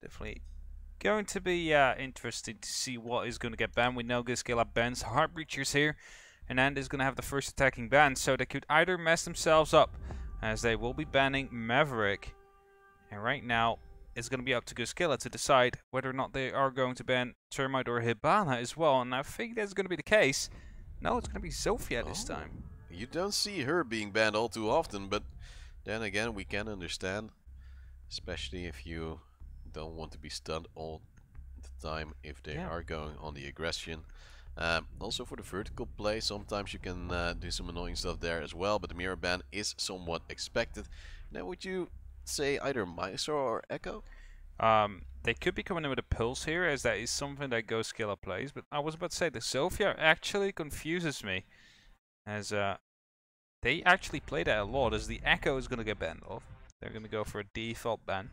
Definitely going to be interesting to see what is going to get banned. We know GoSkilla bans Heart Breachers here, and EnD is going to have the first attacking ban, so they could either mess themselves up, as they will be banning Maverick. And right now, it's going to be up to GoSkilla to decide whether or not they are going to ban Termite or Hibana as well. And I think that's going to be the case. No, it's going to be Zofia this time. You don't see her being banned all too often, but then again, we can understand. Especially if you don't want to be stunned all the time if they are going on the aggression. Also for the vertical play, sometimes you can do some annoying stuff there as well, but the mirror ban is somewhat expected. Now would you say either Maestro or Echo? They could be coming in with a Pulse here, as that is something that GoSkilla plays, but I was about to say the Zofia actually confuses me, as they actually play that a lot, as the Echo is going to get banned off. They're going to go for a default ban.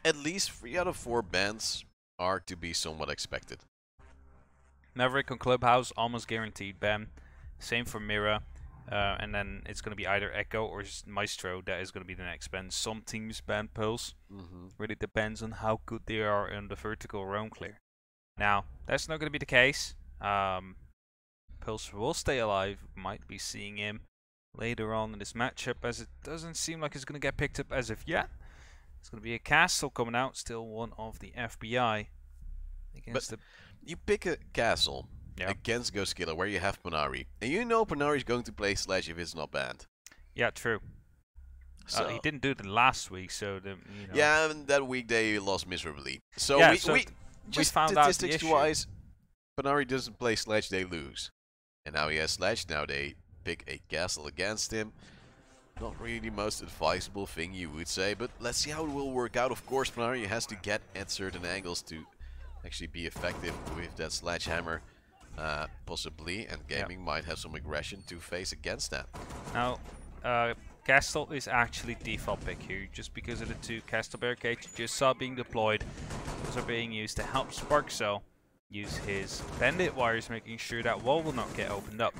At least 3 out of 4 bans are to be somewhat expected. Maverick on Clubhouse, almost guaranteed ban. Same for Mira. And then it's going to be either Echo or Maestro that is going to be the next ban. Some teams ban Pulse. Really depends on how good they are in the vertical roam clear. Now, that's not going to be the case. Pulse will stay alive. Might be seeing him later on in this matchup, as it doesn't seem like it's going to get picked up as of yet. It's going to be a castle coming out, still one of the FBI. Against you pick a castle against GoSkilla where you have Panari, and you know Panari is going to play Sledge if it's not banned. Yeah, true. So he didn't do it last week, so you know. Yeah, and that week they lost miserably. So we just found out the statistics-wise, Panari doesn't play Sledge, they lose. And now he has Sledge, now they pick a castle against him. Not really the most advisable thing, you would say, but let's see how it will work out. Of course, Panari has to get at certain angles to actually be effective with that sledgehammer, possibly, and Gaming might have some aggression to face against that. Now, Castle is actually default pick here, just because of the 2 Castle Barricades you just saw being deployed. Those are being used to help Sparkso use his Bandit Wires, making sure that wall will not get opened up.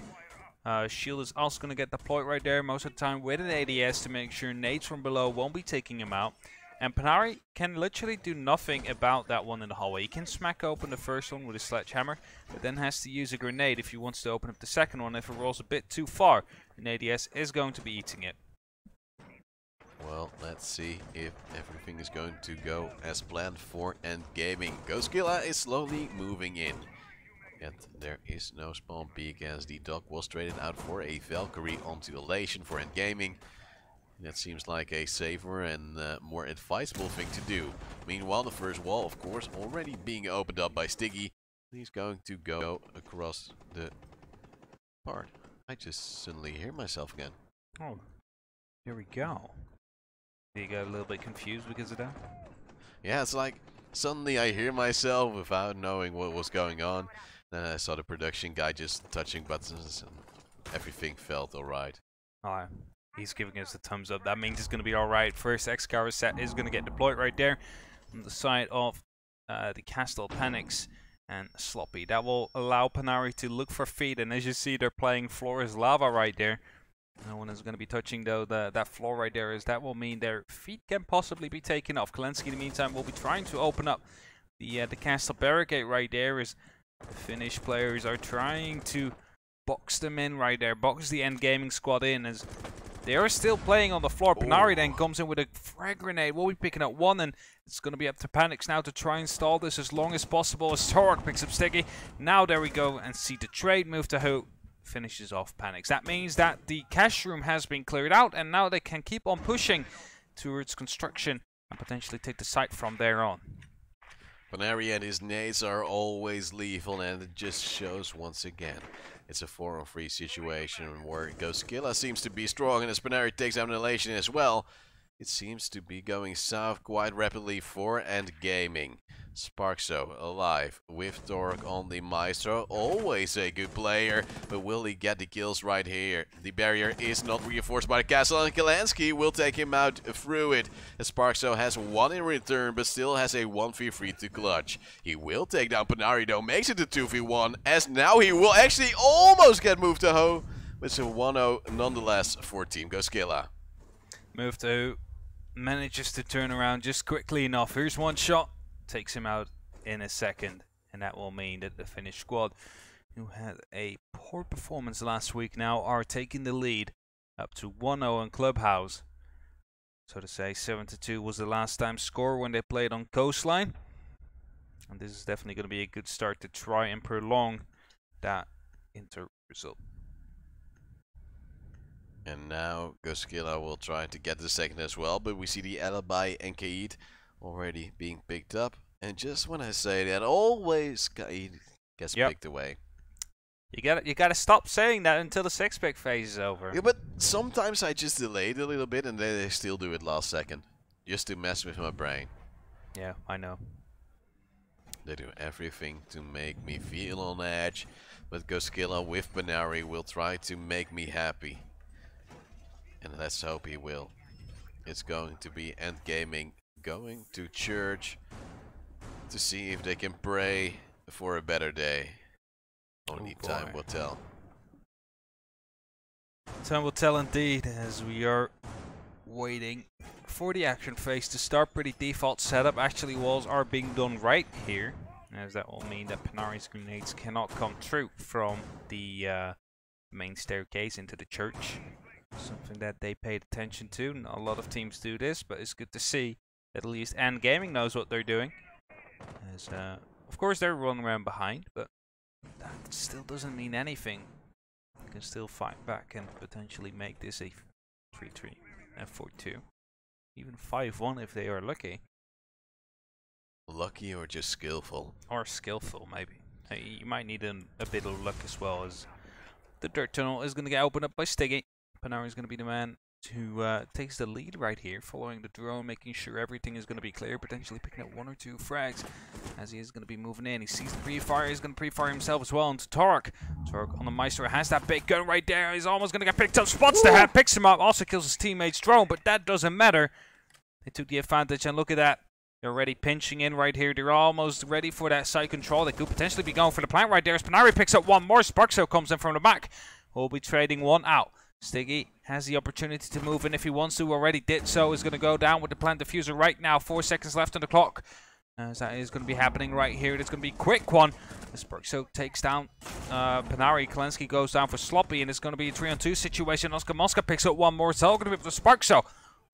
Shield is also going to get deployed right there most of the time with an ADS to make sure nades from below won't be taking him out. And Panari can literally do nothing about that one in the hallway. He can smack open the first one with a sledgehammer, but then has to use a grenade if he wants to open up the second one. If it rolls a bit too far, an ADS is going to be eating it. Well, let's see if everything is going to go as planned for EnD Gaming. GoSkilla is slowly moving in. Yet there is no spawn peek, as the dog was traded out for a Valkyrie onto Elation for EnD Gaming. That seems like a safer and more advisable thing to do. Meanwhile, the first wall, of course, already being opened up by Stiggy. He's going to go across the part. I just suddenly hear myself again. Oh, here we go. You got a little bit confused because of that? Yeah, it's like suddenly I hear myself without knowing what was going on. Then I saw the production guy just touching buttons and everything felt alright. Alright. He's giving us the thumbs up. That means it's going to be alright. First Excalibur set is going to get deployed right there on the side of the Castle Panics and Sloppy. That will allow Panari to look for feet, and as you see, they're playing floor is lava right there. No one is going to be touching though that floor right there, as that will mean their feet can possibly be taken off. Kalensky in the meantime will be trying to open up the Castle Barricade right there, as the Finnish players are trying to box them in right there, box the EnD Gaming squad in, as they are still playing on the floor. Panari then comes in with a frag grenade. We'll be picking up one, and it's going to be up to Panics now to try and stall this as long as possible, as Torok picks up Stiggy. Now there we go, and see the trade move to who finishes off Panics. That means that the cash room has been cleared out, and now they can keep on pushing towards construction and potentially take the site from there on. Panari and his nades are always lethal, and it just shows once again. It's a 4-on-3 situation where GoSkilla seems to be strong, and as Panari takes out Elation as well, it seems to be going south quite rapidly for EnD Gaming. Sparkso alive with Torok on the Maestro, always a good player, but will he get the kills right here? The barrier is not reinforced by the castle, and Kalensky will take him out through it. Sparkso has 1 in return, but still has a 1v3 to clutch. He will take down Panari though, makes it a 2v1, as now he will actually almost get moved to Ho. It's a 1-0 nonetheless for Team GoSkilla. Move to manages to turn around just quickly enough. Here's one shot takes him out in a second, and that will mean that the Finnish squad, who had a poor performance last week, now are taking the lead up to 1-0 in Clubhouse. So to say, 7-2 was the last time score when they played on Coastline. And this is definitely going to be a good start to try and prolong that Inter result. And now GoSkilla will try to get the second as well, but we see the alibi and Kaid already being picked up. And just when I say that, always Kaid gets picked away. You gotta stop saying that until the six-pick phase is over. Yeah, but sometimes I just delay it a little bit and then they still do it last second. Just to mess with my brain. Yeah, I know. They do everything to make me feel on edge. But GoSkilla with Banari will try to make me happy. And let's hope he will. It's going to be EnD Gaming going to church to see if they can pray for a better day. Only time will tell. Time will tell indeed, as we are waiting for the action phase to start. Pretty default setup. Actually, walls are being done right here, as that will mean that Panari's grenades cannot come through from the main staircase into the church. Something that they paid attention to. Not a lot of teams do this, but it's good to see that at least EnD Gaming knows what they're doing. As of course they're running around behind, but that still doesn't mean anything. You can still fight back and potentially make this a 3-3 and 4-2. Even 5-1 if they are lucky. Lucky or just skillful? Or skillful, maybe. You might need a bit of luck as well, as the dirt tunnel is going to get opened up by Stiggy. Panari is going to be the man who takes the lead right here, following the drone, making sure everything is going to be clear, potentially picking up 1 or 2 frags as he is going to be moving in. He sees the pre-fire, he's going to pre-fire himself as well into Torque. Torque on the Maestro has that big gun right there, he's almost going to get picked up, spots the head, picks him up, also kills his teammate's drone, but that doesn't matter. They took the advantage, and look at that. They're already pinching in right here. They're almost ready for that side control. They could potentially be going for the plant right there. As Panari picks up 1 more. Sparkso comes in from the back. We'll be trading 1 out. Stiggy has the opportunity to move in if he wants to. Already did so. Is going to go down with the plant diffuser right now. 4 seconds left on the clock. As that is going to be happening right here. It's going to be a quick one. Sparkso takes down Panari. Kalensky goes down for Sloppy, and it's going to be a 3-on-2 situation. Oscar Mosca picks up 1 more. It's all going to be for Sparkso.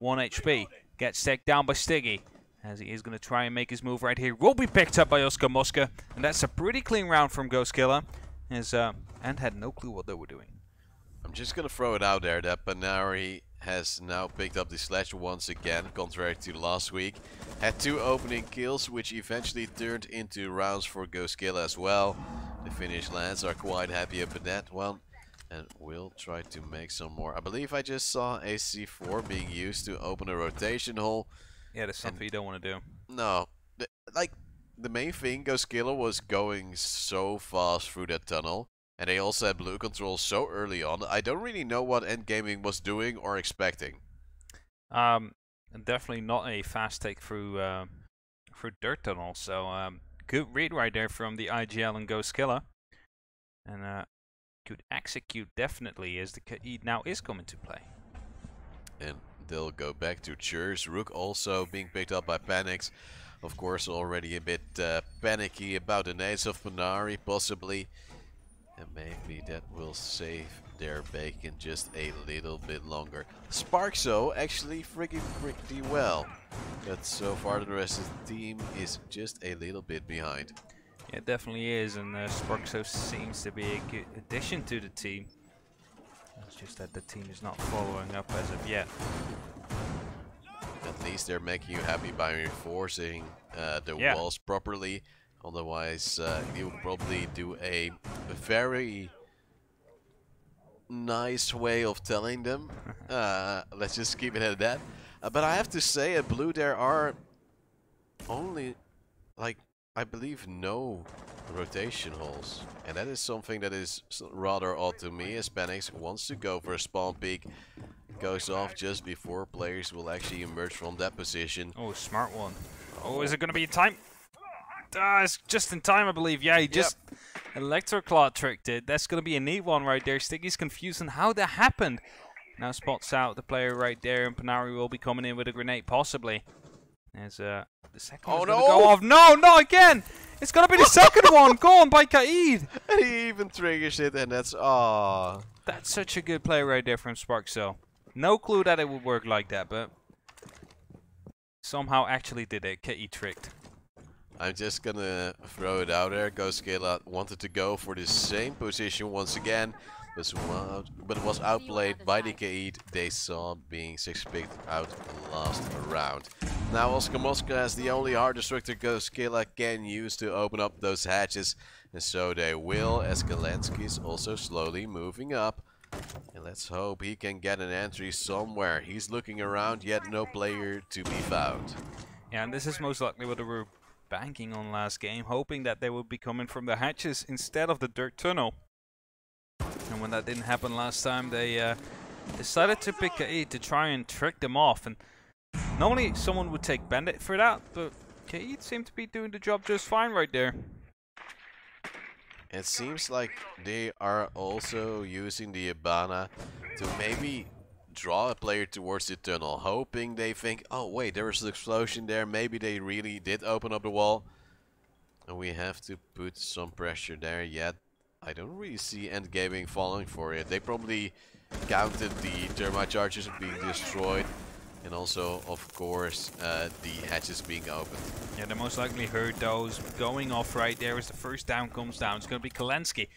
1 HP. Gets taken down by Stiggy. As he is going to try and make his move right here. Will be picked up by Oscar Mosca. And that's a pretty clean round from GoSkilla. As EnD had no clue what they were doing. I'm just going to throw it out there that Banari has now picked up the sledge once again, contrary to last week. Had 2 opening kills, which eventually turned into rounds for GoSkilla as well. The Finnish lads are quite happy about that one. And we'll try to make some more. I believe I just saw a C4 being used to open a rotation hole. Yeah, that's something you don't want to do. No. The main thing, GoSkilla was going so fast through that tunnel. And they also had blue control so early on. I don't really know what EnD Gaming was doing or expecting. Definitely not a fast take through dirt tunnel. So good read right there from the IGL and GoSkilla. And could execute definitely, as the Kaid now is coming to play. And they'll go back to Church. Rook also being picked up by Panics. Of course, already a bit panicky about the nades of Panari, possibly. And maybe that will save their bacon just a little bit longer. Sparkso actually freaking pretty well. But so far the rest of the team is just a little bit behind. Yeah, it definitely is, and Sparkso seems to be a good addition to the team. It's just that the team is not following up as of yet. At least they're making you happy by reinforcing the walls properly. Otherwise, you would probably do a very nice way of telling them. Let's just keep it at that. But I have to say, at blue there are only, like, I believe no rotation holes. And that is something that is rather odd to me, as Panics wants to go for a spawn peek. Goes off just before players will actually emerge from that position. Oh, smart one. Oh, is it going to be in time? It's just in time, I believe. Yeah, he just Electroclaw tricked it. That's going to be a neat one right there. Stiggy's confused on how that happened. Now spots out the player right there, and Panari will be coming in with a grenade, possibly. As the second Oh one's no! gonna go off. No, not again! It's gonna be the second one gone by Kaid. And he even triggers it, and that's That's such a good play right there from Sparkso. No clue that it would work like that, but somehow actually did it. Kaid tricked. I'm just gonna throw it out there. GoSkilla wanted to go for the same position once again, but was outplayed by the Kaid they saw being 6-picked out last round. Now Oscar Mosca has the only hard destructor GoSkilla can use to open up those hatches, and so they will, as Kalensky's also slowly moving up. And let's hope he can get an entry somewhere. He's looking around, yet no player to be found. Yeah, and this is most likely what they were banking on last game, hoping that they would be coming from the hatches instead of the dirt tunnel. And when that didn't happen last time, they decided to pick Kaid to try and trick them off. And normally someone would take Bandit for that, but Kaid seemed to be doing the job just fine right there. It seems like they are also using the Ibana to maybe draw a player towards the tunnel, hoping they think, oh wait, there was an explosion there, maybe they really did open up the wall. And we have to put some pressure there, yet I don't really see EnD Gaming falling for it. They probably counted the thermite charges being destroyed, and also, of course, the hatches being opened. Yeah, they most likely heard those going off right there as the first down comes down. It's going to be Kalensky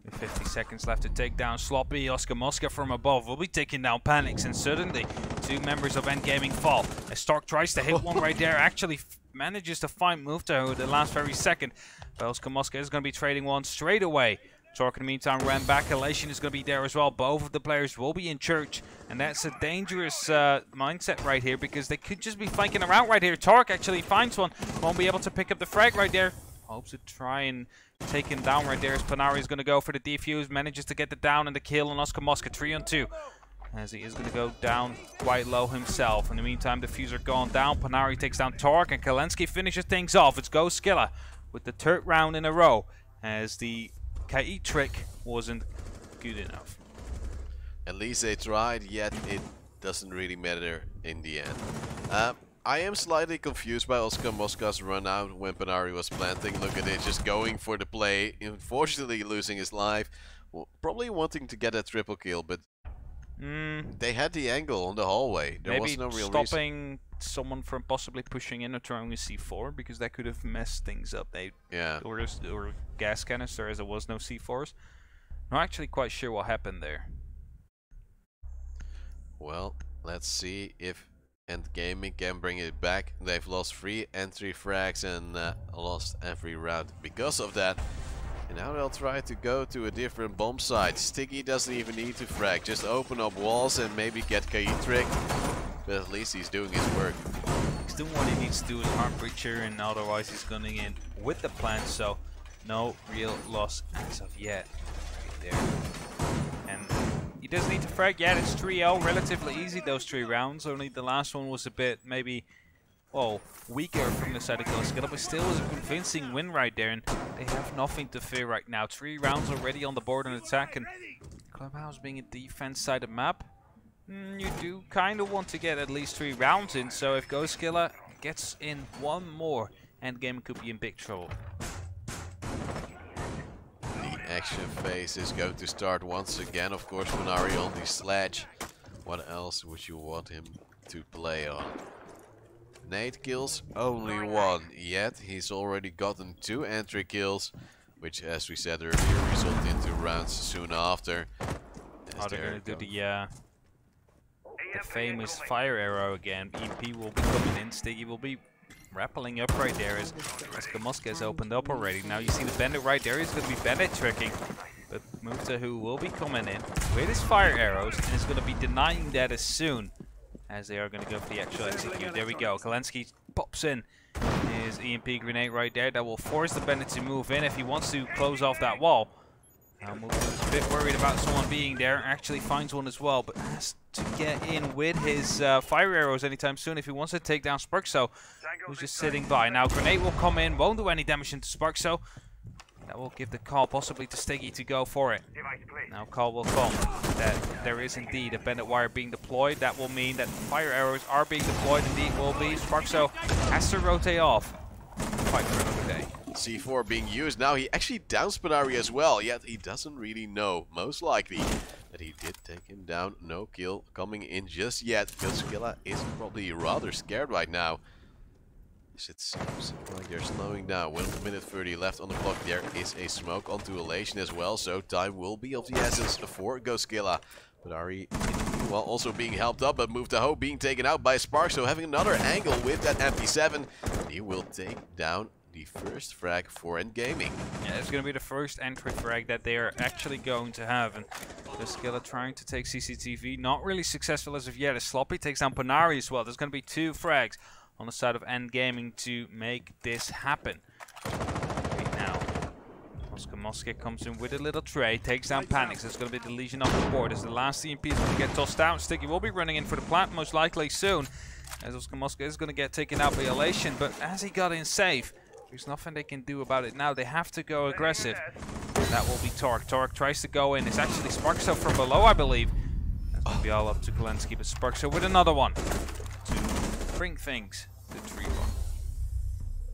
with 50 seconds left to take down Sloppy. Oscar Mosca from above will be taking down Panics, and suddenly two members of EnD Gaming fall. As Stark tries to hit one right there, actually manages to find Mufta at the last very second. But Oscar Mosca is going to be trading one straight away. Torque in the meantime ran back. Elation is going to be there as well. Both of the players will be in church, and that's a dangerous mindset right here, because they could just be flanking around right here. Torque actually finds one, won't be able to pick up the frag right there. Hopes to try and take him down right there, as Panari is going to go for the defuse, manages to get the down and the kill on Oscar Mosca, 3-on-2. As he is going to go down quite low himself. In the meantime, diffuser gone down. Panari takes down Torque, and Kalensky finishes things off. It's GoSkilla with the third round in a row, as the Kaid trick wasn't good enough. At least they tried, yet it doesn't really matter in the end. I am slightly confused by Oscar Mosca's run out when Panari was planting. Look at it, just going for the play, unfortunately losing his life. Well, probably wanting to get a triple kill, but they had the angle on the hallway. There was no real stopping someone from possibly pushing in or throwing a C4, because that could have messed things up. Or gas canister, as there was no C4s. Not actually quite sure what happened there. Well, let's see if EnD Gaming can bring it back. They've lost 3 entry frags and lost every round because of that. And now they'll try to go to a different bomb site. Sticky doesn't even need to frag, just open up walls and maybe get Kaid tricked. But at least he's doing his work. He's doing what he needs to do in Harm Breacher, and otherwise he's going in with the plan, so no real loss as of yet. Right there. And he does need to frag. Yeah, it's 3-0, relatively easy those 3 rounds. Only the last one was a bit maybe, well, weaker from the side of GoSkilla, but still was a convincing win right there, and they have nothing to fear right now. 3 rounds already on the board on attack, and Clubhouse being a defense side of map, you do kind of want to get at least 3 rounds in, so if GoSkilla gets in one more, EnD Gaming could be in big trouble. The action phase is going to start once again. Of course, Panari on the sledge. What else would you want him to play on? Nade kills, only 1. Yet he's already gotten 2 entry kills, which, as we said earlier, result into rounds soon after. They're going to do the famous fire arrow again. EP will be coming in. Stiggy will be rappelling up right there as Kamoska has opened up already. Now you see the Bandit right there. He's going to be Bandit tricking. But Mufta will be coming in with his fire arrows, and is going to be denying that as soon as they are going to go for the actual execute. There we go. Kalensky pops in his EMP grenade right there. That will force the Bandit to move in if he wants to close off that wall. Now Mufta's a bit worried about someone being there. Actually finds one as well, but has to get in with his fire arrows anytime soon if he wants to take down Sparkso, who's just sitting by. Now grenade will come in, won't do any damage into Sparkso. That will give the call possibly to Stiggy to go for it. Now call will come that there is indeed a bended wire being deployed. That will mean that fire arrows are being deployed. Indeed will be. Sparkso has to rotate off. Fight for another day. C4 being used. Now he actually downs Spinari as well, yet he doesn't really know. Most likely that he did take him down. No kill coming in just yet. GoSkilla is probably rather scared right now. It seems like they're slowing down. 1 minute 30 left on the clock. There is a smoke onto Elation as well, so time will be of the essence for GoSkilla. But Ari, well, also being helped up, but Move to Hope being taken out by Spark, so having another angle with that MP7. He will take down the first frag for EnD Gaming. Yeah, it's going to be the first entry frag that they are actually going to have. And GoSkilla trying to take CCTV. Not really successful as of yet, as Sloppy takes down Panari as well. There's going to be 2 frags on the side of EnD Gaming to make this happen. Right now, Moska comes in with a little tray, takes down Panics. There's going to be the Legion off the board as the last EMP is going to get tossed out. Sticky will be running in for the plant most likely soon, as Moska is going to get taken out by Elation, but as he got in safe, there's nothing they can do about it now. They have to go aggressive. That will be Torque. Torque tries to go in. It's actually Sparkso from below, I believe. That's going to be all up to Kolensky, but Sparkso with another one to bring things to 3-1.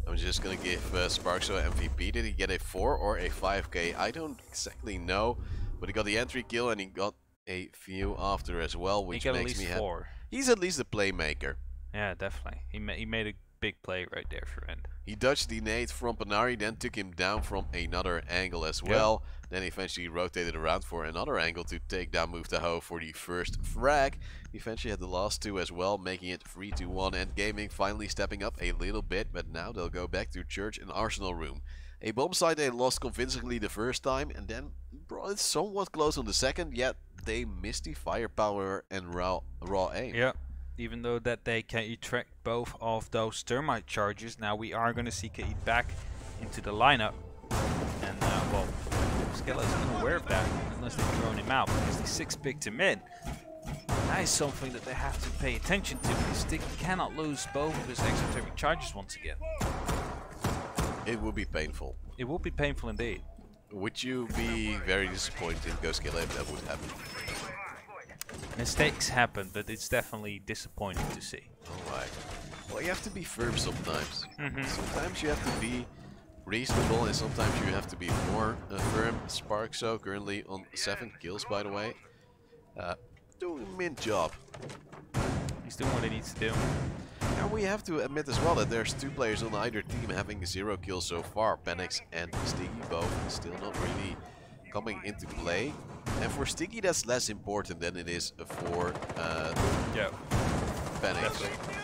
I'm just gonna give Sparkso MVP. Did he get a 4 or a 5k? I don't exactly know, but he got the entry kill and he got a few after as well, which makes me happy. He's at least a playmaker. Yeah, definitely. He made a big play right there for EnD. He dodged the nade from Panari, then took him down from another angle as well. Then eventually rotated around for another angle to take down Move to Ho for the first frag. Eventually had the last 2 as well, making it 3-1. EnD Gaming finally stepping up a little bit, but now they'll go back to Church and Arsenal Room. A bomb site they lost convincingly the first time, and then brought it somewhat close on the second, yet they missed the firepower and raw aim. Yeah. Even though that they can retract both of those termite charges, now we are going to see Kaid back into the lineup. And, well, Skilla isn't aware of that unless they've thrown him out, because the 6 picked him in. That is something that they have to pay attention to, because Stick cannot lose both of his exothermic charges once again. It would be painful. It would be painful indeed. Would you be very disappointed in GoSkilla if that would happen? Mistakes happen, but it's definitely disappointing to see. Alright. Well, you have to be firm sometimes. Sometimes you have to be reasonable, and sometimes you have to be more firm. Sparkso currently on 7 kills, by the way. Doing a mint job. He's doing what he needs to do. And we have to admit as well that there's 2 players on either team having 0 kills so far. Panics and Sticky both still not really coming into play. And for Sticky that's less important than it is for Panics.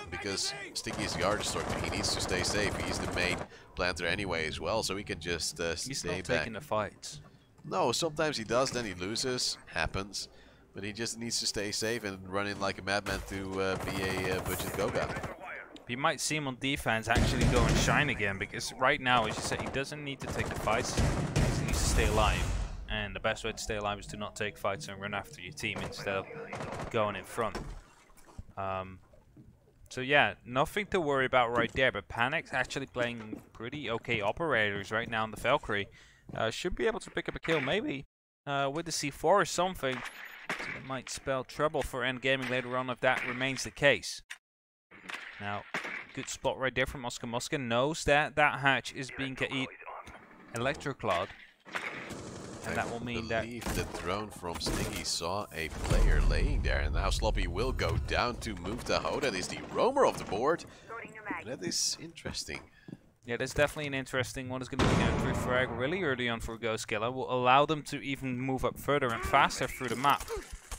Because Sticky is the art destructor, he needs to stay safe. He's the main planter anyway as well, so he can just He's stay not back. taking the fights. No, sometimes he does, then he loses. Happens. But he just needs to stay safe and run in like a madman to be a budget Goga. You might see him on defense actually go and shine again, because right now, as you said, he doesn't need to take the fights. He needs to stay alive. And the best way to stay alive is to not take fights and run after your team instead of going in front. So yeah, nothing to worry about right there, but Panic's actually playing pretty okay operators right now on the Valkyrie. Should be able to pick up a kill, maybe with the C4 or something. So that might spell trouble for EnD Gaming later on if that remains the case. Now, good spot right there from Moska. Moska knows that that hatch is being electroclawed. And that will mean that... I believe the drone from Sticky saw a player laying there. And now Sloppy will go down to Move to Ho. That is the roamer of the board. That is interesting. Yeah, that's definitely an interesting one. It's going to be an entry frag really early on for GoSkilla. Will allow them to even move up further and faster through the map.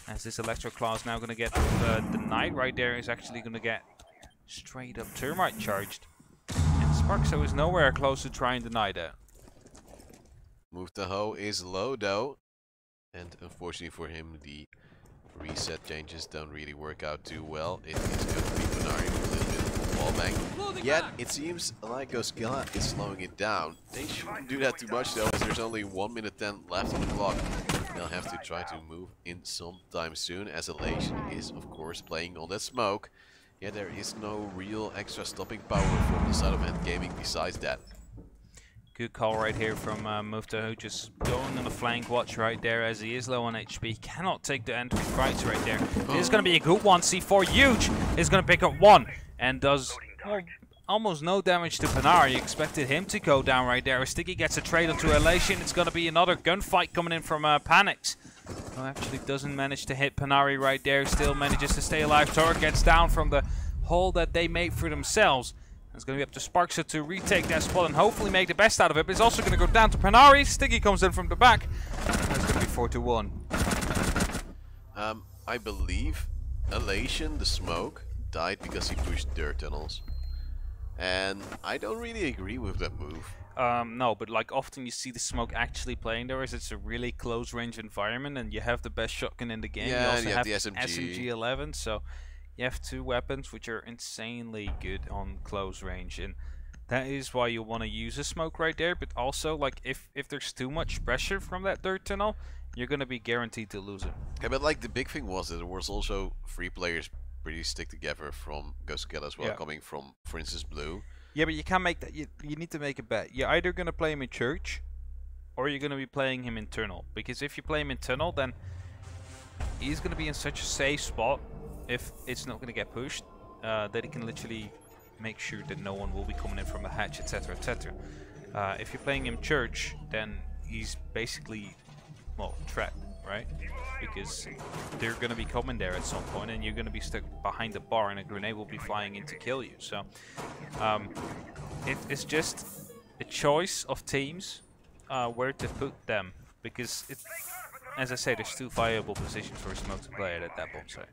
As this Electroclaw is now going to get denied right there, is actually going to get straight up termite charged. And Sparkso is nowhere close to try and deny that. Move to Ho is low though. And unfortunately for him, the reset changes don't really work out too well. It is going to be Panari with a little bit of wall bang. Yet, it seems like GoSkilla is slowing it down. They shouldn't do that too much though, as there's only 1 minute 10 left on the clock. They'll have to try to move in sometime soon, as Elation is of course playing on that smoke. Yeah, there is no real extra stopping power from the side of EnD Gaming besides that. Good call right here from Mufta, who just going on the flank watch right there as he is low on HP. Cannot take the entry fights right there. This is going to be a good one. C4 huge is going to pick up one and does almost no damage to Panari. Expected him to go down right there. Sticky gets a trade onto Elation. It's going to be another gunfight coming in from Panics. Oh, actually doesn't manage to hit Panari right there. Still manages to stay alive. Torque gets down from the hole that they made for themselves. It's going to be up to Sparksa to retake that spot and hopefully make the best out of it. But it's also going to go down to Panari. Sticky comes in from the back. That's going to be 4-1. I believe Elation, the smoke, died because he pushed dirt tunnels. And I don't really agree with that move. No, but like often you see the smoke actually playing there as it's a really close range environment and you have the best shotgun in the game. Yeah, you also you have the SMG. SMG11, so you have two weapons which are insanely good on close range, and that is why you want to use a smoke right there. But also, like if there's too much pressure from that dirt tunnel, you're gonna be guaranteed to lose it. Yeah, but like the big thing was that there was also 3 players pretty stick together from GoSkilla as well, Yeah. coming from, for instance, Blue. Yeah, but you can't make that. You need to make a bet. You're either gonna play him in church, or you're gonna be playing him in tunnel. Because if you play him in tunnel, then he's gonna be in such a safe spot if it's not gonna get pushed that he can literally make sure that no one will be coming in from the hatch, etc., etc. If you're playing him church, then he's basically, well, trapped, right? Because they're going to be coming there at some point and you're going to be stuck behind the bar and a grenade will be flying in to kill you. So it's just a choice of teams where to put them, because as I say, there's 2 viable positions for a smoke to play at that bomb site.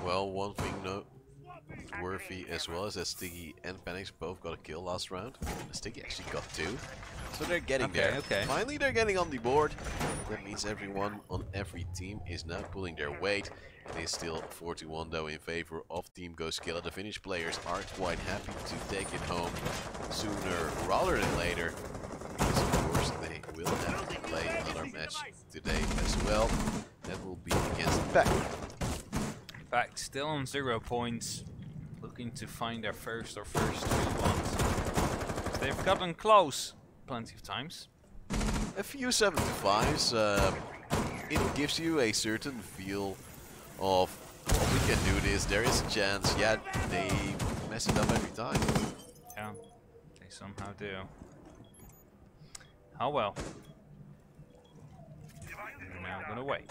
Well, one thing noteworthy as well is that Sticky and Panics both got a kill last round. Sticky actually got 2. So they're getting there. Okay. Finally, they're getting on the board. That means everyone on every team is now pulling their weight. It is still 4-1 though in favor of Team GoSkilla. The Finnish players are quite happy to take it home sooner rather than later. Because of course they will have to play another match today as well. That will be against Pack. Pack still on 0 points, looking to find their first 3 ones. They've gotten close plenty of times. A few 7-5s, it gives you a certain feel of, oh, we can do this, there is a chance. Yeah, they mess it up every time. Yeah, they somehow do. Oh well. We're now gonna wait.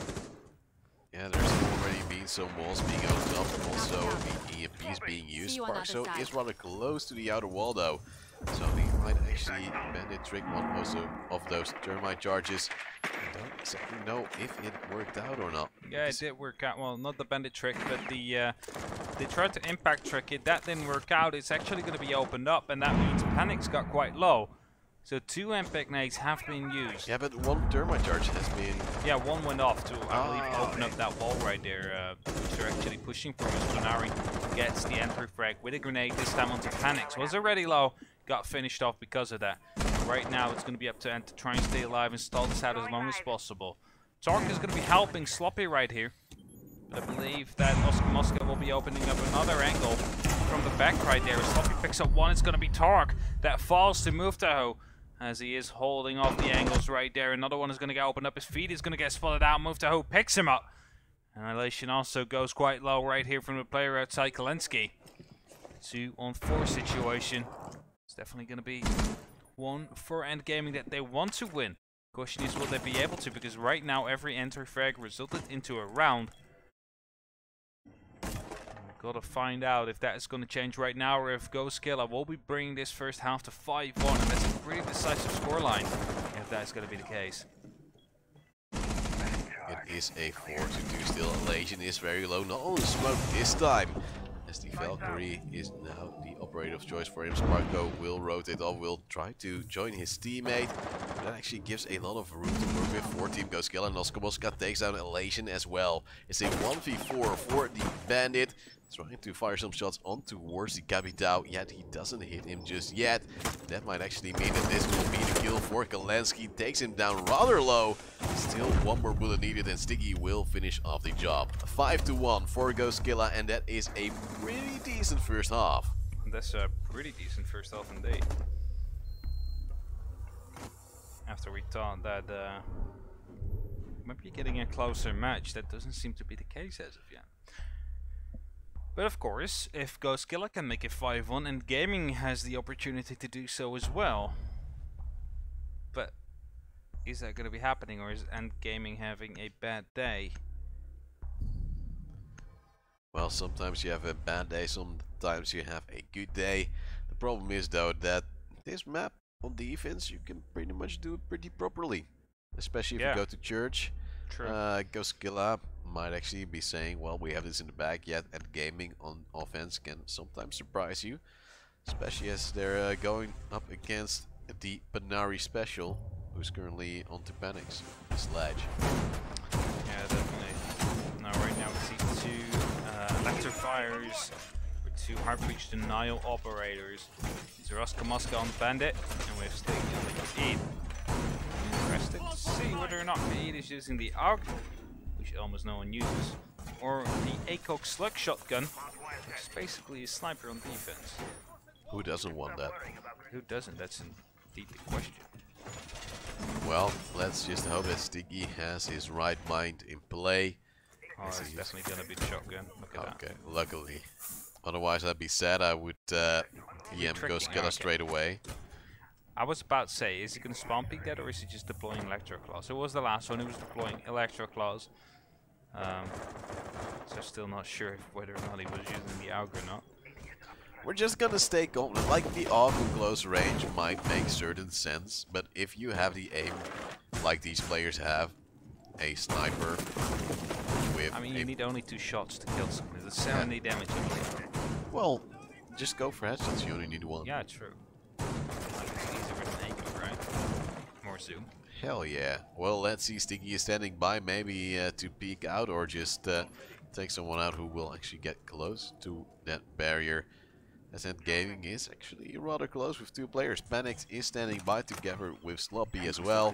Yeah, there's already been some walls being opened up and also the EMPs being used. Sparkso is rather close to the outer wall though. So he might actually bandit trick one of those thermite charges. I don't exactly know if it worked out or not. Yeah, it did work out. Well, not the bandit trick, but they tried to impact trick it. That didn't work out. It's actually going to be opened up, and that means Panic's got quite low. So 2 impact nades have been used. Yeah, but 1 thermite charge has been... Yeah, 1 went off to, I believe, open up that wall right there, which they're actually pushing for. As Panari gets the entry frag with a grenade, this time onto Panics. Was already low, got finished off because of that. Right now, it's going to be up to End to try and stay alive and stall this out as long as possible. Torque is going to be helping Sloppy right here. But I believe that Oscar Mosca will be opening up another angle from the back right there. Sloppy picks up 1, it's going to be Torque that falls to Muftaho, as he is holding off the angles right there. Another one is going to get opened up. His feet is going to get spotted out. Muftaho picks him up. Annihilation also goes quite low right here from the player outside Kalensky. 2-on-4 situation. It's definitely going to be one for End Gaming that they want to win. Question is, will they be able to? Because right now every entry frag resulted into a round. Gotta find out if that is going to change right now, or if GoSkilla will be bringing this first half to 5-1, and that's a pretty decisive scoreline if that's going to be the case. It is a 4-2 still. Elation is very low, not only smoke this time, as the Valkyrie is now the operator of choice for him. Sparko will rotate off, will try to join his teammate. That actually gives a lot of room to work with for Team GoSkilla, and Noskoboska takes down Elation as well. It's a 1v4 for the Bandit. Trying to fire some shots on towards the Capitao, yet he doesn't hit him just yet. That might actually mean that this will be the kill for Kalensky. Takes him down rather low. Still 1 more bullet needed and Sticky will finish off the job. 5-1 for GoSkilla, and that is a pretty decent first half. That's a pretty decent first half indeed. After we thought that maybe getting a closer match, that doesn't seem to be the case as of yet. But of course, if GoSkilla can make it 5-1, and Gaming has the opportunity to do so as well. But is that going to be happening, or is EnD Gaming having a bad day? Well, sometimes you have a bad day, sometimes you have a good day. The problem is though that this map on defense you can pretty much do it pretty properly. Especially if you go to church. True. GoSkilla might actually be saying, well, we have this in the bag yet, and Gaming on offense can sometimes surprise you. Especially as they're going up against the Panari Special, who's currently on to Panics, the Sledge. Yeah, definitely. Now, right now we see two electrifiers with two Heartbreach Denial operators. It's Oscar Mosca on Bandit, and we have Stig on the EnD. Interested to see whether or not EnD is using the AUG, which almost no one uses, or the ACOG Slug Shotgun, which is basically a sniper on defense. Who doesn't want that? Who doesn't? That's indeed the question. Well, let's just hope that Stiggy has his right mind in play. Oh, it's definitely gonna be the shotgun. Look at that. Okay, luckily. Otherwise, I'd be sad. I would EM GoSkilla straight away. I was about to say, is he going to spawn peek that, or is he just deploying Electro Claws? So it was the last one, he was deploying Electro Claws. So still not sure whether or not he was using the AUG or not. We're just gonna stay confident. Like the AUG in close range might make certain sense, but if you have the aim, like these players have, a sniper with... I mean, you need only 2 shots to kill someone. There's 70 damage in it. Well, just go for headshots, you only need 1. Yeah, true. It's easier with an ACOG, right? More zoom. Hell yeah. Well, let's see. Sticky is standing by, maybe to peek out or just take someone out who will actually get close to that barrier. As EnD Gaming is actually rather close with 2 players. Panicked is standing by together with Sloppy as well.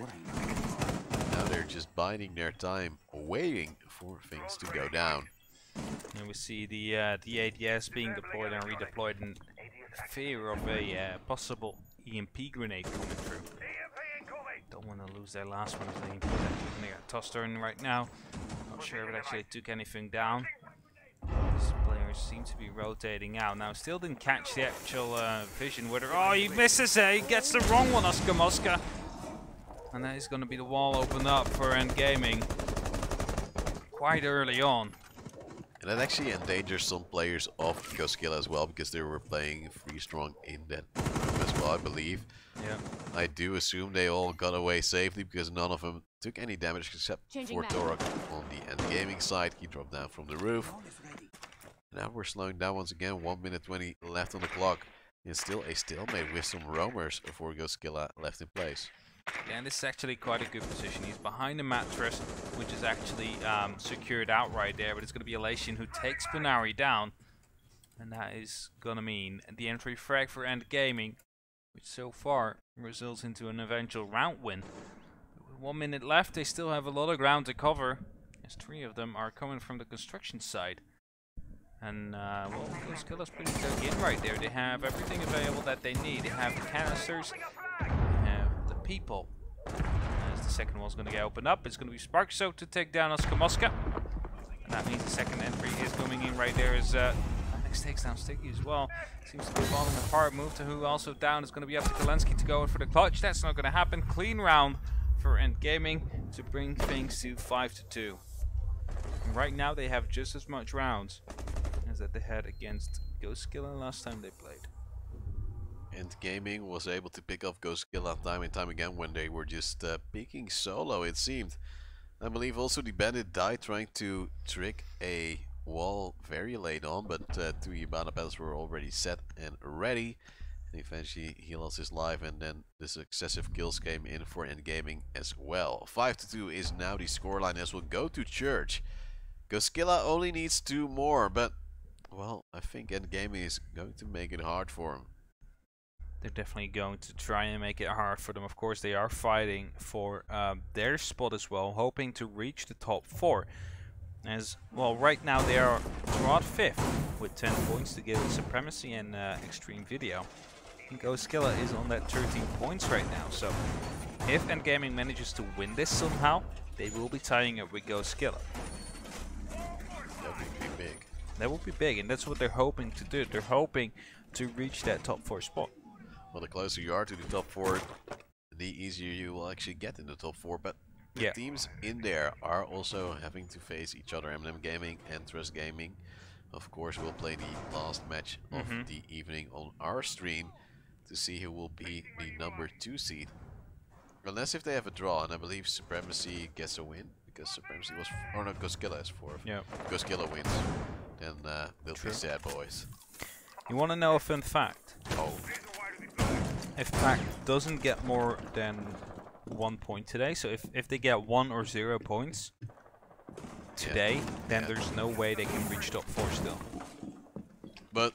Now they're just biding their time, waiting for things to go down. And we see the ADS being deployed and redeployed in fear of a possible EMP grenade coming through. Don't want to lose their last one as they EMP. They got tossed in right now. Not sure if it actually took anything down. These players seem to be rotating out. Now, still didn't catch the actual vision. Whether he misses it. He gets the wrong one, Oscar Mosca. And that is going to be the wall open up for EnD Gaming quite early on. And that actually endangers some players of GoSkilla as well, because they were playing free strong in that group as well, I believe. Yeah. I do assume they all got away safely, because none of them took any damage except for Torok on the EnD Gaming side. He dropped down from the roof. Now we're slowing down once again. 1 minute 20 left on the clock. It's still a stalemate with some roamers for GoSkilla left in place. Yeah, and this is actually quite a good position. He's behind the mattress, which is actually secured out right there, but it's going to be Elation who takes Panari down. And that is going to mean the entry frag for EnD Gaming, which so far results into an eventual round win. But with 1 minute left, they still have a lot of ground to cover, as 3 of them are coming from the construction side. And, well, GoSkilla's pretty dug in right there. They have everything available that they need. They have the canisters, they have the people. As the second one's going to get opened up, it's going to be Sparkso to take down Oscar Mosca. And that means the second entry is coming in right there as Alex takes down Sticky as well. Seems to be falling apart. Move to who also down is going to be up to Kalensky to go in for the clutch. That's not going to happen. Clean round for EnD Gaming to bring things to 5-2. And right now they have just as much rounds as that they had against GoSkilla last time they played. EnD Gaming was able to pick off GoSkilla time and time again when they were just peeking solo, it seemed. I believe also the bandit died trying to trick a wall very late on, but 2 Yabana pedals were already set and ready. And eventually he lost his life, and then the successive kills came in for EnD Gaming as well. 5-2 is now the scoreline as we'll go to church. GoSkilla only needs 2 more, but well, I think EnD Gaming is going to make it hard for him. They're definitely going to try and make it hard for them. Of course, they are fighting for their spot as well, hoping to reach the top 4. As well, right now they are drawn 5th with 10 points to give it supremacy and extreme video. And GoSkilla is on that 13 points right now. So if EnD Gaming manages to win this somehow, they will be tying it with GoSkilla. That would be big. That would be big, and that's what they're hoping to do. They're hoping to reach that top 4 spot. Well, the closer you are to the top 4, the easier you will actually get in the top 4. But the teams in there are also having to face each other. M&M Gaming and Trust Gaming, of course, will play the last match of the evening on our stream to see who will be the number 2 seed. Unless if they have a draw, and I believe Supremacy gets a win, because Supremacy was, or no, GoSkilla is 4th. Yeah. GoSkilla wins, then they'll be sad boys. You want to know a fun fact? Oh. If Pack doesn't get more than 1 point today, so if they get 1 or 0 points today, then there's no way they can reach top 4 still. But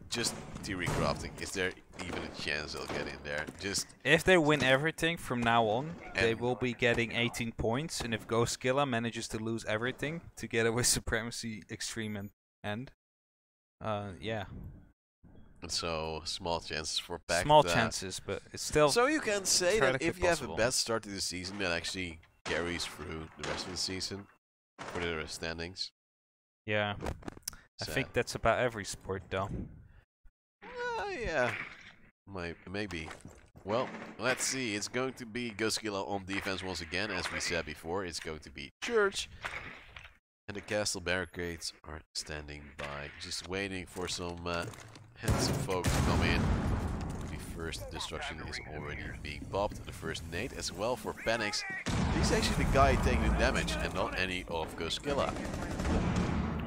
just theory crafting, is there even a chance they'll get in there? Just if they win everything from now on, they will be getting 18 points, and if GoSkilla manages to lose everything together with Supremacy, Extreme, and EnD, yeah. So small chances for Pack. Small chances, but it's still. So you can say that if you possible. have a bad start to the season, that actually carries through the rest of the season for the standings. Yeah, I think that's about every sport, though. Yeah, maybe. Well, let's see. It's going to be GoSkilla on defense once again, as we said before. It's going to be Church. And the castle barricades are standing by, just waiting for some handsome folk to come in. The first destruction is already being popped. The first nade as well for Panics. He's actually the guy taking the damage and not any of GoSkilla.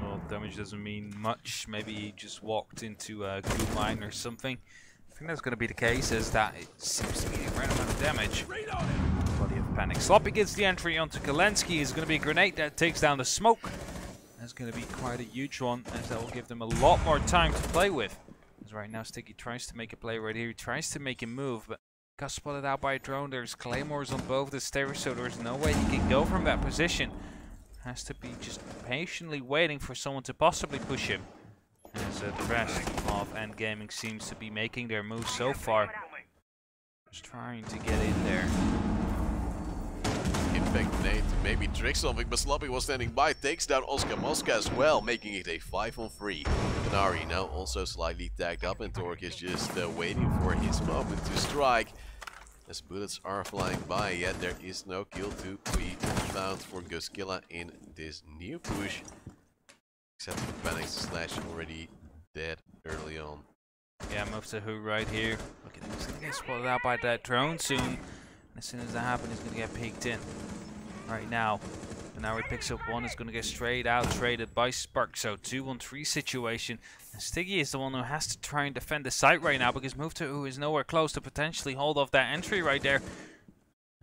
Well, damage doesn't mean much. Maybe he just walked into a goo mine or something. I think that's going to be the case, as that it seems to be a random amount of damage. Body of Panic. Sloppy gets the entry onto Kalensky. Is going to be a grenade that takes down the smoke. That's going to be quite a huge one, as that will give them a lot more time to play with. As right now Sticky tries to make a play right here. He tries to make a move, but got spotted out by a drone. There's claymores on both the stairs, so there's no way he can go from that position. Has to be just patiently waiting for someone to possibly push him. As the rest of EnD Gaming seems to be making their moves so far. Just trying to get in there. Impact Nate maybe trick something, but Sloppy was standing by, takes down Oscar Mosca as well, making it a 5-on-3. Kanari now also slightly tagged up, and Torque is just waiting for his moment to strike. As bullets are flying by, yet there is no kill to be found for GoSkilla in this new push. Except for Panic Slash already dead early on. Yeah, moves to Who right here. Look at him, he's gonna get spotted out by that drone soon. As soon as that happens, he's gonna get peeked in. Right now. And now he picks up one, is gonna get straight out traded by Spark. So 2-on-3 situation. And Stiggy is the one who has to try and defend the site right now, because Move to Who is nowhere close to potentially hold off that entry right there.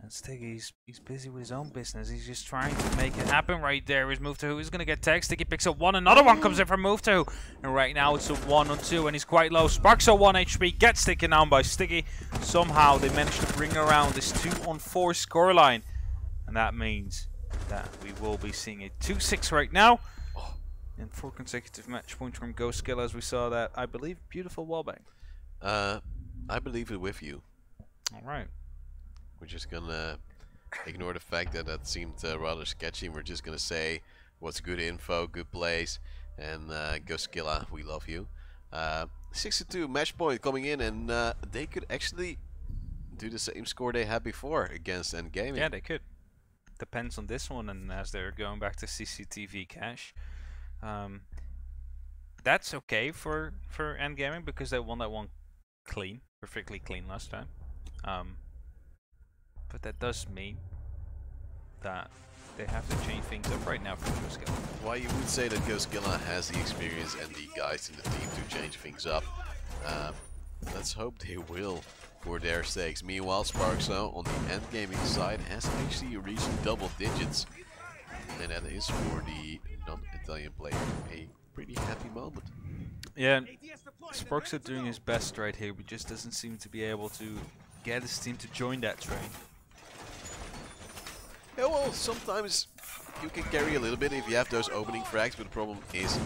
And Stiggy, he's busy with his own business. He's just trying to make it happen right there. His Move to Who is going to get tagged. Stiggy picks up one. Another one comes in from Move to Who. And right now it's a 1-on-2 and he's quite low. Sparks at 1 HP. Gets taken down by Stiggy. Somehow they managed to bring around this 2-on-4 scoreline. And that means that we will be seeing a 2-6 right now. And 4 consecutive match points from GoSkilla, as we saw that, I believe, beautiful wallbang. I believe it with you. Alright. We're just gonna ignore the fact that that seemed rather sketchy. We're just gonna say what's good info, good plays, and GoSkilla, we love you. 62 match point coming in, and they could actually do the same score they had before against EnD Gaming. Yeah, they could. Depends on this one, and as they're going back to CCTV cache. That's okay for EnD Gaming, because they won that one clean, perfectly clean last time. But that does mean that they have to change things up right now for GoSkilla. Why you would say that GoSkilla has the experience and the guys in the team to change things up. Let's hope they will, for their sakes. Meanwhile, Sparks now on the EnD Gaming side has actually reached double digits. And that is for the non-Italian player a pretty happy moment. Yeah, Sparks are doing his best right here, but just doesn't seem to be able to get his team to join that train. Yeah, well, sometimes you can carry a little bit if you have those opening frags, but the problem is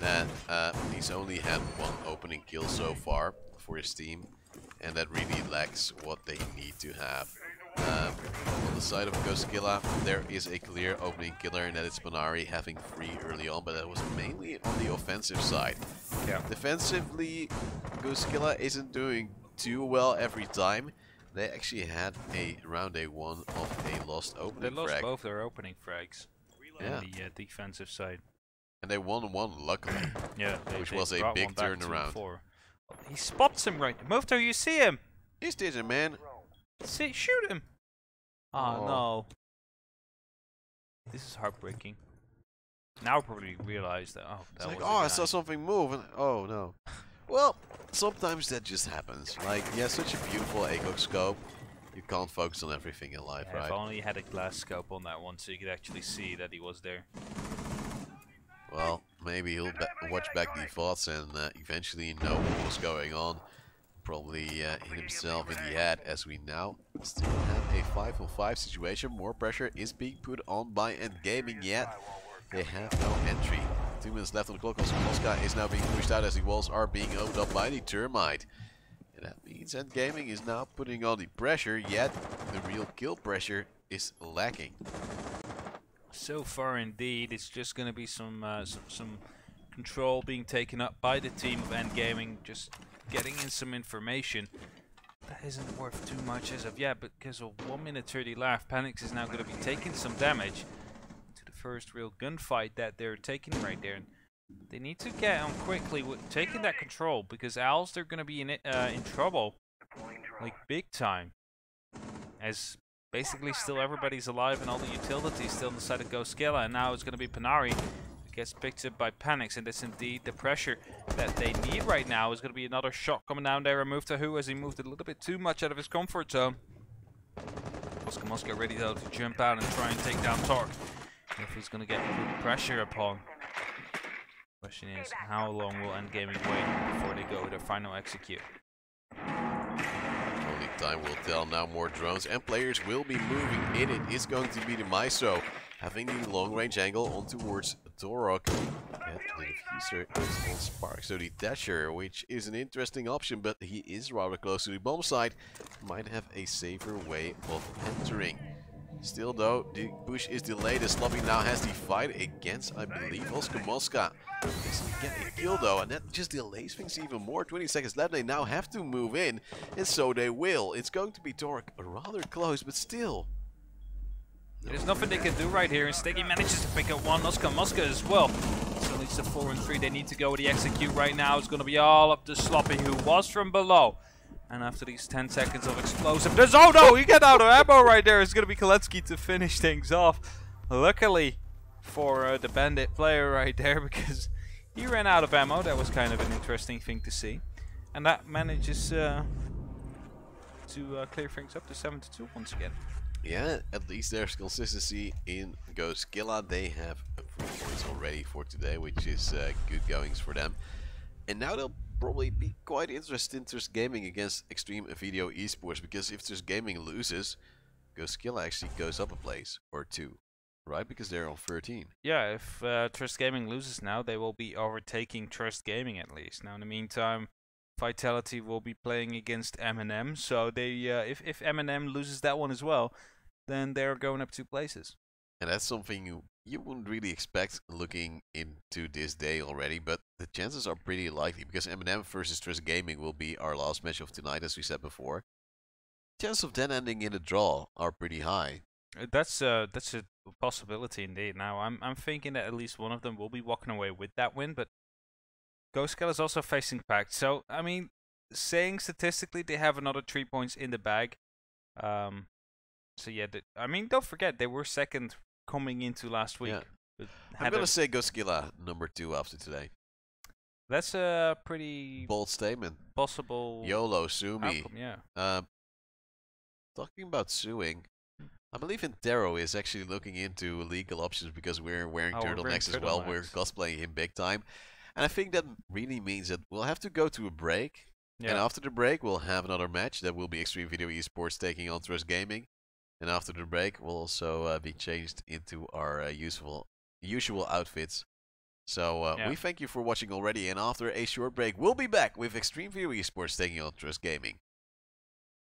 that he's only had one opening kill so far for his team, and that really lacks what they need to have. On the side of GoSkilla, there is a clear opening killer, and that is Panari having 3 early on, but that was mainly on the offensive side. Yeah. Defensively, GoSkilla isn't doing too well every time. They actually had around a 1 of a lost opening They lost frag. both their opening frags. Yeah. On the defensive side. And they won one, luckily. Yeah, which was a big turnaround. He spots him right. Move till you see him. He's did man. See, shoot him. Oh, Oh. no. This is heartbreaking. Now I probably realize that. Oh, It's that like, was oh, the I saw guy. something move, and oh no. Well, sometimes that just happens. Like, he has such a beautiful ACOG scope. You can't focus on everything in life, Yeah, right? if only you had a glass scope on that one so you could actually see that he was there. Well, maybe he'll watch back the VODs and eventually know what was going on. Probably hit himself in the head, as we now still have a 5-on-5 situation. More pressure is being put on by EnD Gaming, yet they have no entry. 2 minutes left on the clock. Also, Mosca is now being pushed out as the walls are being opened up by the Termite. And that means EnD Gaming is now putting on the pressure, yet the real kill pressure is lacking. So far, indeed, it's just going to be some control being taken up by the team of EnD Gaming, just getting in some information. That isn't worth too much as of yet, but because of 1 minute 30 left, Panics is now going to be taking some damage to the first real gunfight that they're taking right there. And they need to get on quickly with taking that control, because Owls, they're going to be in trouble, like big time, as basically still everybody's alive and all the utilities still on the side of GoSkilla, and now it's going to be Panari who gets picked up by Panics, and that's indeed the pressure that they need right now. Is going to be another shot coming down there, and move to Who as he moved a little bit too much out of his comfort zone. Mosca ready though to jump out and try and take down Torque if he's going to get good pressure upon. Question is, how long will EnD Gaming wait before they go with their final execute? Only time will tell. Now more drones and players will be moving in. It is going to be the Maestro having the long range angle on towards Torok. And the diffuser is on Spark. So the Dasher, which is an interesting option, but he is rather close to the bomb site, might have a safer way of entering. Still though, the push is delayed as Sloppy now has the fight against, I believe, Oscar Mosca. Doesn't get a kill though, and that just delays things even more. 20 seconds left, they now have to move in, and so they will. It's going to be Torque rather close, but still. There's nothing they can do right here, and Steggy manages to pick up one. Oscar Mosca as well. So it's a 4 and 3. They need to go with the execute right now. It's going to be all up to Sloppy, who was from below. And after these 10 seconds of explosive, oh no, he got out of ammo right there. It's going to be Koletsky to finish things off. Luckily for the Bandit player right there, because he ran out of ammo. That was kind of an interesting thing to see. And that manages to clear things up to 7-2 once again. Yeah, at least there's consistency in GoSkilla. They have 3 points already for today, which is good goings for them. And now they'll probably be quite interested in Trust Gaming against Extreme Video Esports, because if Trust Gaming loses, GoSkilla actually goes up a place or 2, right? Because they're on 13. Yeah, if Trust Gaming loses now, they will be overtaking Trust Gaming at least. Now, in the meantime, Vitality will be playing against M&M, so they if M&M loses that one as well, then they're going up 2 places. And that's something you wouldn't really expect looking into this day already, but the chances are pretty likely, because M&M versus Trust Gaming will be our last match of tonight, as we said before. Chances of then ending in a draw are pretty high. That's a possibility indeed. Now, I'm thinking that at least one of them will be walking away with that win, but GoSkilla is also facing Pact. So, I mean, saying statistically they have another 3 points in the bag. So yeah, I mean, don't forget they were second coming into last week. Yeah. I'm gonna say GoSkilla number 2 after today. That's a pretty bold statement. Possible YOLO, sue me. outcome, yeah. Talking about suing, I believe Intero is actually looking into legal options, because we're wearing turtlenecks as well. We're cosplaying him big time. And I think that really means that we'll have to go to a break. Yeah. And after the break, we'll have another match that will be Extreme Video Esports taking on Trust Gaming. And after the break, we'll also be changed into our usual outfits So Yeah. we thank you for watching already, and after a short break, we'll be back with Extreme View Esports taking on Trust Gaming.